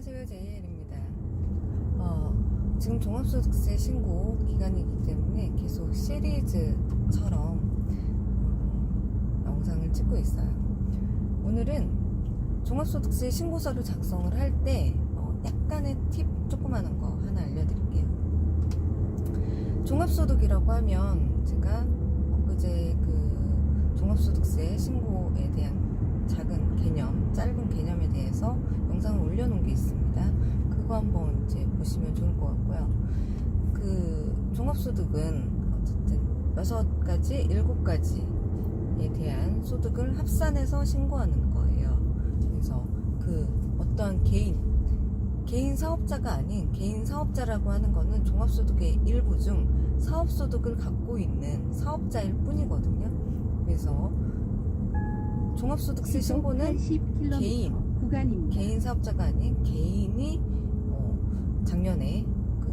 안녕하세요, JL입니다. 지금 종합소득세 신고 기간이기 때문에 계속 시리즈처럼 영상을 찍고 있어요. 오늘은 종합소득세 신고서를 작성을 할 때 약간의 팁 조그마한 거 하나 알려드릴게요. 종합소득이라고 하면 제가 엊그제 그 종합소득세 신고에 대한 작은 개념, 짧은 개념에 대해서 영상을 올려놓은 게 있습니다. 그거 한번 이제 보시면 좋을 것 같고요. 그 종합소득은 어쨌든 6가지, 7가지에 대한 소득을 합산해서 신고하는 거예요. 그래서 그 어떠한 개인 사업자가 아닌 개인 사업자라고 하는 거는 종합소득의 일부 중 사업소득을 갖고 있는 사업자일 뿐이거든요. 그래서 종합소득세 신고는 개인 사업자가 아닌 개인이 작년에 그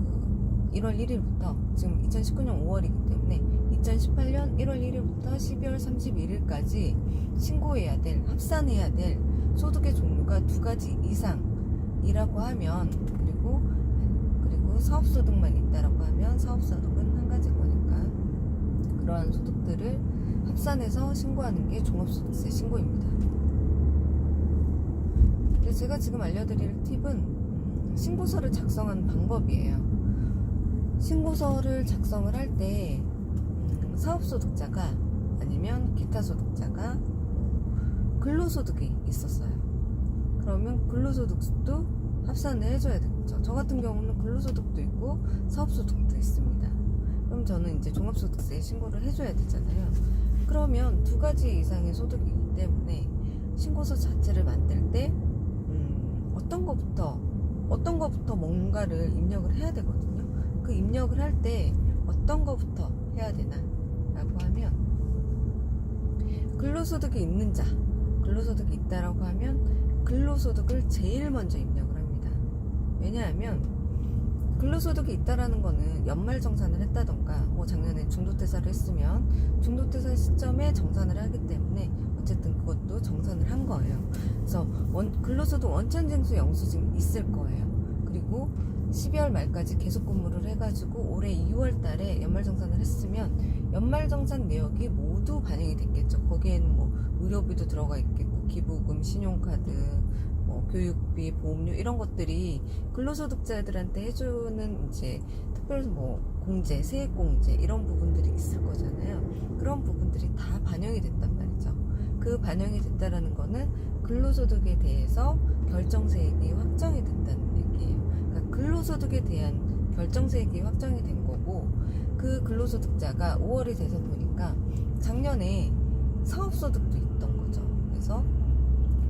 1월 1일부터 지금 2019년 5월이기 때문에 2018년 1월 1일부터 12월 31일까지 신고해야 될, 합산해야 될 소득의 종류가 2가지 이상이라고 하면 그리고 사업소득만 있다라고 하면 사업소득은 1가지 거니까 그러한 소득들을 합산해서 신고하는 게 종합소득세 신고입니다. 근데 제가 지금 알려드릴 팁은 신고서를 작성하는 방법이에요. 신고서를 작성을 할 때 사업소득자가 아니면 기타 소득자가 근로소득이 있었어요. 그러면 근로소득도 합산을 해줘야 되겠죠. 저 같은 경우는 근로소득도 있고 사업소득도 있습니다. 그럼 저는 이제 종합소득세 신고를 해줘야 되잖아요. 그러면 2가지 이상의 소득이기 때문에 신고서 자체를 만들 때 어떤 거부터 뭔가를 입력을 해야 되거든요. 그 입력을 할 때 어떤 거부터 해야 되나 라고 하면 근로소득이 있는 자, 근로소득이 있다라고 하면 근로소득을 제일 먼저 입력을 합니다. 왜냐하면 근로소득이 있다라는 거는 연말정산을 했다던가 작년에 중도퇴사를 했으면 중도퇴사 시점에 정산을 하기 때문에 어쨌든 그것도 정산을 한 거예요. 그래서 근로소득 원천징수 영수증이 있을 거예요. 그리고 12월 말까지 계속 근무를 해가지고 올해 2월 달에 연말정산을 했으면 연말정산 내역이 모두 반영이 됐겠죠. 거기에는 의료비도 들어가 있겠고 기부금, 신용카드, 교육비, 보험료 이런 것들이 근로소득자들한테 해주는 이제 특별 공제, 세액공제 이런 부분들이 있을 거잖아요. 그런 부분들이 다 반영이 됐단 말이죠. 그 반영이 됐다라는 거는 근로소득에 대해서 결정세액이 확정이 됐다는 얘기예요. 그러니까 근로소득에 대한 결정세액이 확정이 된 거고 그 근로소득자가 5월이 돼서 보니까 작년에 사업소득도 있던 거죠. 그래서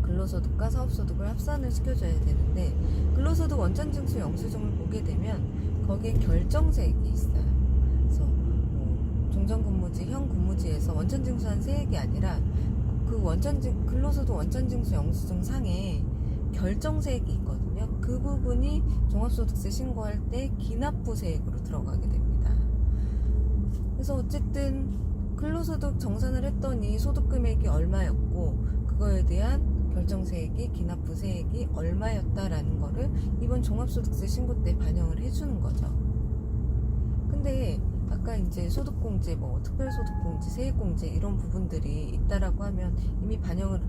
근로소득과 사업소득을 합산을 시켜줘야 되는데 근로소득 원천징수 영수증을 보게 되면 거기에 결정세액이 있어요. 그래서 종전근무지, 현근무지에서 원천징수한 세액이 아니라 그 근로소득 원천징수 영수증 상에 결정세액이 있거든요. 그 부분이 종합소득세 신고할 때 기납부세액으로 들어가게 됩니다. 그래서 어쨌든 근로소득 정산을 했더니 소득금액이 얼마였고 그거에 대한 결정세액이 기납부세액이 얼마였다라는 거를 이번 종합소득세 신고 때 반영을 해주는 거죠. 근데 아까 이제 소득공제, 특별소득공제, 세액공제 이런 부분들이 있다라고 하면 이미 반영을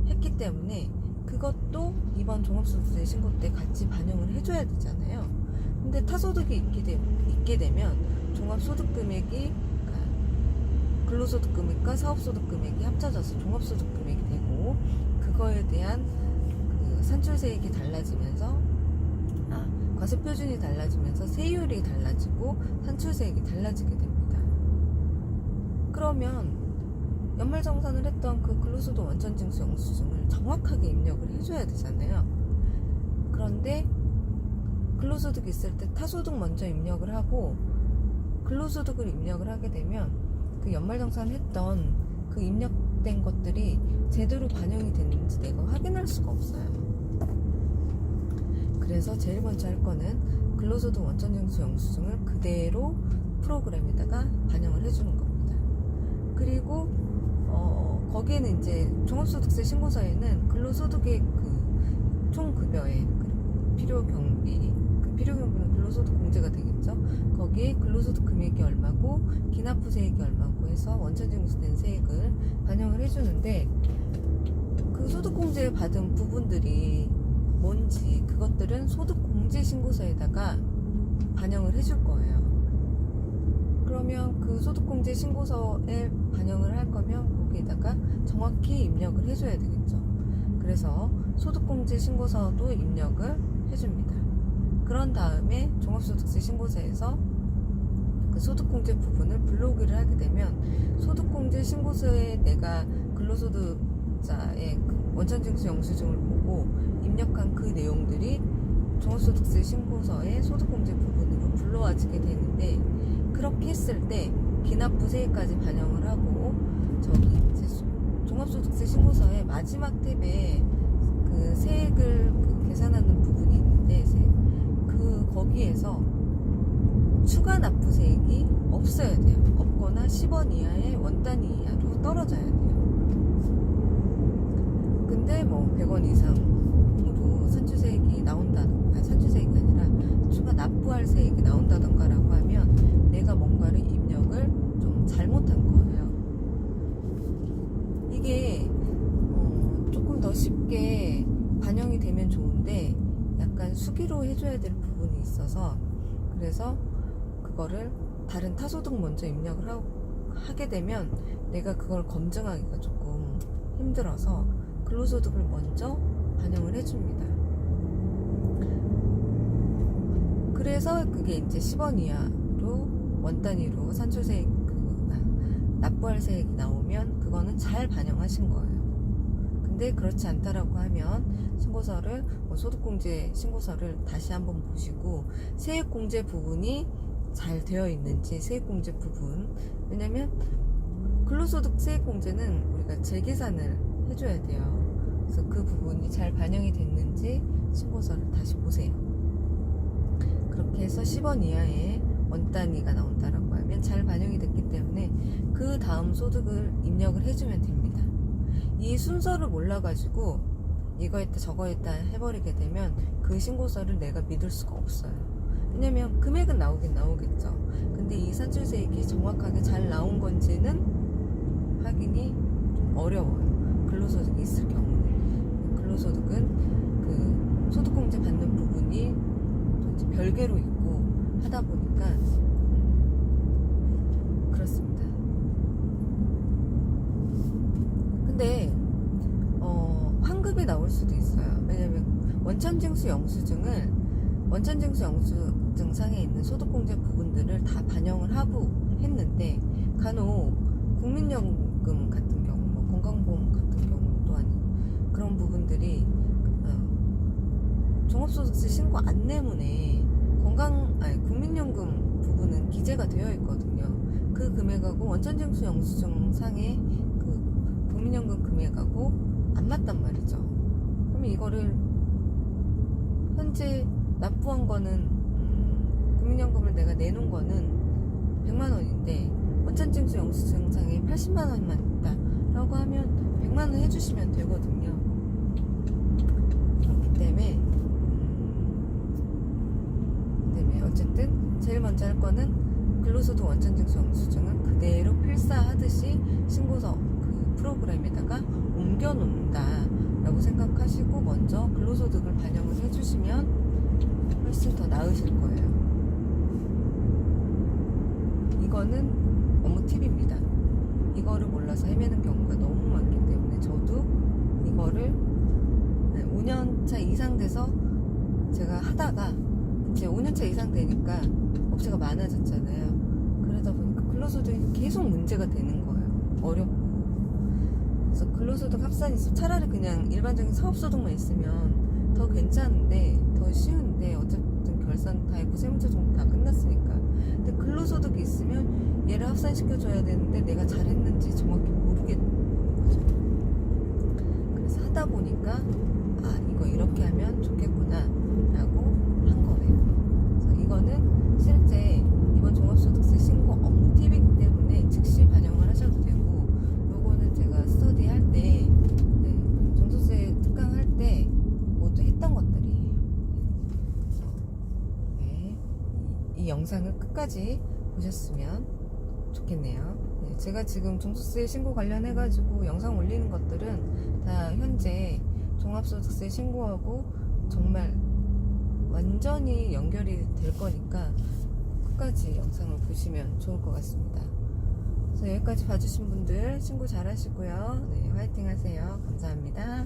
했기 때문에 그것도 이번 종합소득세 신고 때 같이 반영을 해줘야 되잖아요. 근데 타소득이 있게 되면 종합소득금액이 근로소득금액과 사업소득금액이 합쳐져서 종합소득금액이 되고 그거에 대한 그 산출세액이 달라지면서 과세표준이 달라지면서 세율이 달라지고 산출세액이 달라지게 됩니다. 그러면 연말정산을 했던 그 근로소득 원천징수 영수증을 정확하게 입력을 해줘야 되잖아요. 그런데 근로소득이 있을 때 타소득 먼저 입력을 하고 근로소득을 입력을 하게 되면 그 연말정산 했던 그 입력된 것들이 제대로 반영이 됐는지 내가 확인할 수가 없어요. 그래서 제일 먼저 할 거는 근로소득 원천징수 영수증을 그대로 프로그램에다가 반영을 해주는 겁니다. 그리고 거기에는 이제 종합소득세 신고서에는 근로소득의 그 총급여액, 필요 경비, 그 필요 경비는 근로소득 공제가 되겠죠. 거기에 근로소득 금액이 얼마고 기납부 세액이 얼마고 해서 원천징수된 세액을 반영을 해주는데, 그 소득공제 받은 부분들이 뭔지 그것들은 소득공제신고서에다가 반영을 해줄 거예요. 그러면 그 소득공제 신고서에 반영을 할 거면 거기에다가 정확히 입력을 해줘야 되겠죠. 그래서 소득공제 신고서도 입력을 해줍니다. 그런 다음에 종합소득세 신고서에서 그 소득공제 부분을 불러오기를 하게 되면, 소득공제 신고서에 내가 근로소득자의 그 원천징수 영수증을 보고 입력한 그 내용들이 종합소득세 신고서의 소득공제 부분으로 불러와지게 되는데, 그렇게 했을 때 기납부 세액까지 반영을 하고, 저기 이제 종합소득세 신고서의 마지막 탭에 그 세액을 계산하는 부분이 있는데, 거기에서 추가 납부 세액이 없어야 돼요. 없거나 10원 이하의 원 단위 이하로 떨어져야 돼요. 근데 뭐 100원 이상으로 산출세액이 나온다던가, 산출세액이 아니라 추가 납부할 세액이 나온다던가라고 하면 내가 뭔가를 입력을 좀 잘못한 거예요. 이게 조금 더 쉽게 반영이 되면 좋은데 약간 수기로 해줘야 될 부분이 있어서, 그래서 그거를 다른 타소득 먼저 입력을 하게 되면 내가 그걸 검증하기가 조금 힘들어서 근로소득을 먼저 반영을 해줍니다. 그래서 그게 이제 10원 이하로 원 단위로 산출세액 납부할 세액이 나오면 그거는 잘 반영하신 거예요. 근데 그렇지 않다라고 하면 신고서를, 소득공제 신고서를 다시 한번 보시고 세액공제 부분이 잘 되어 있는지, 세액공제 부분, 왜냐면 근로소득 세액공제는 우리가 재계산을 해줘야 돼요. 그래서 그 부분이 잘 반영이 됐는지 신고서를 다시 보세요. 그렇게 해서 10원 이하의 원 단위가 나온다라고 하면 잘 반영이 됐기 때문에 그 다음 소득을 입력을 해주면 됩니다. 이 순서를 몰라가지고 이거 했다 저거 했다 해버리게 되면 그 신고서를 내가 믿을 수가 없어요. 왜냐면 금액은 나오긴 나오겠죠. 근데 이 산출세액이 정확하게 잘 나온 건지는 확인이 좀 어려워요. 근로소득이 있을 경우는. 근로소득은 그 소득공제 받는 부분이 또 이제 별개로 있고 하다 보니까 그렇습니다. 근데 환급이 나올 수도 있어요. 왜냐면 원천징수 영수증상에 있는 소득공제 부분들을 다 반영을 하고 했는데, 간혹 국민연금 같은 경우, 건강보험 같은 경우 또한 그런 부분들이 종합소득세 신고 안내문에 국민연금 부분은 기재가 되어 있거든요. 그 금액하고 원천징수 영수증상의 그 국민연금 금액하고 안 맞단 말이죠. 그러면 이거를 현재 납부한 거는 국민연금을 내가 내놓은 거는 100만 원인데 원천징수 영수증상에 80만 원만 있다 라고 하면 100만 원 해주시면 되거든요. 그렇기 때문에 어쨌든 제일 먼저 할 거는 근로소득 원천징수 영수증은 그대로 필사하듯이 신고서 그 프로그램에다가 옮겨 놓는다 라고 생각하시고 먼저 근로소득을 반영을 해주시면 훨씬 더 나으실 거예요. 이거는 업무 팁입니다. 이거를 몰라서 헤매는 경우가 너무 많기 때문에 저도 이거를 5년차 이상 돼서 제가 하다가 이제 5년차 이상 되니까 업체가 많아졌잖아요. 그러다 보니까 근로소득이 계속 문제가 되는 거예요. 어렵고. 그래서 근로소득 합산이 있으면 차라리 그냥 일반적인 사업소득만 있으면 더 괜찮은데, 더 쉬운데, 어쨌든 결산 다 했고 세무조 정도 다 끝났으니까. 근데 근로소득이 있으면 얘를 합산시켜줘야 되는데 내가 잘했는지 정확히 모르겠는 거죠. 그래서 하다 보니까 이거 이렇게 하면 좋겠구나 라고 한 거예요. 그래서 이거는 실제 이번 종합소득세 신고 업무 팁이기 때문에 즉시 반영을 하셔도 되고, 요거는 제가 스터디 할 때, 종소세 특강 할 때 모두 했던 것들이에요. 이 영상을 끝까지 보셨으면 좋겠네요. 네, 제가 지금 종소세 신고 관련해가지고 영상 올리는 것들은 다 현재 종합소득세 신고하고 정말 완전히 연결이 될 거니까 끝까지 영상을 보시면 좋을 것 같습니다. 그래서 여기까지 봐주신 분들 신고 잘 하시고요. 네, 화이팅 하세요. 감사합니다.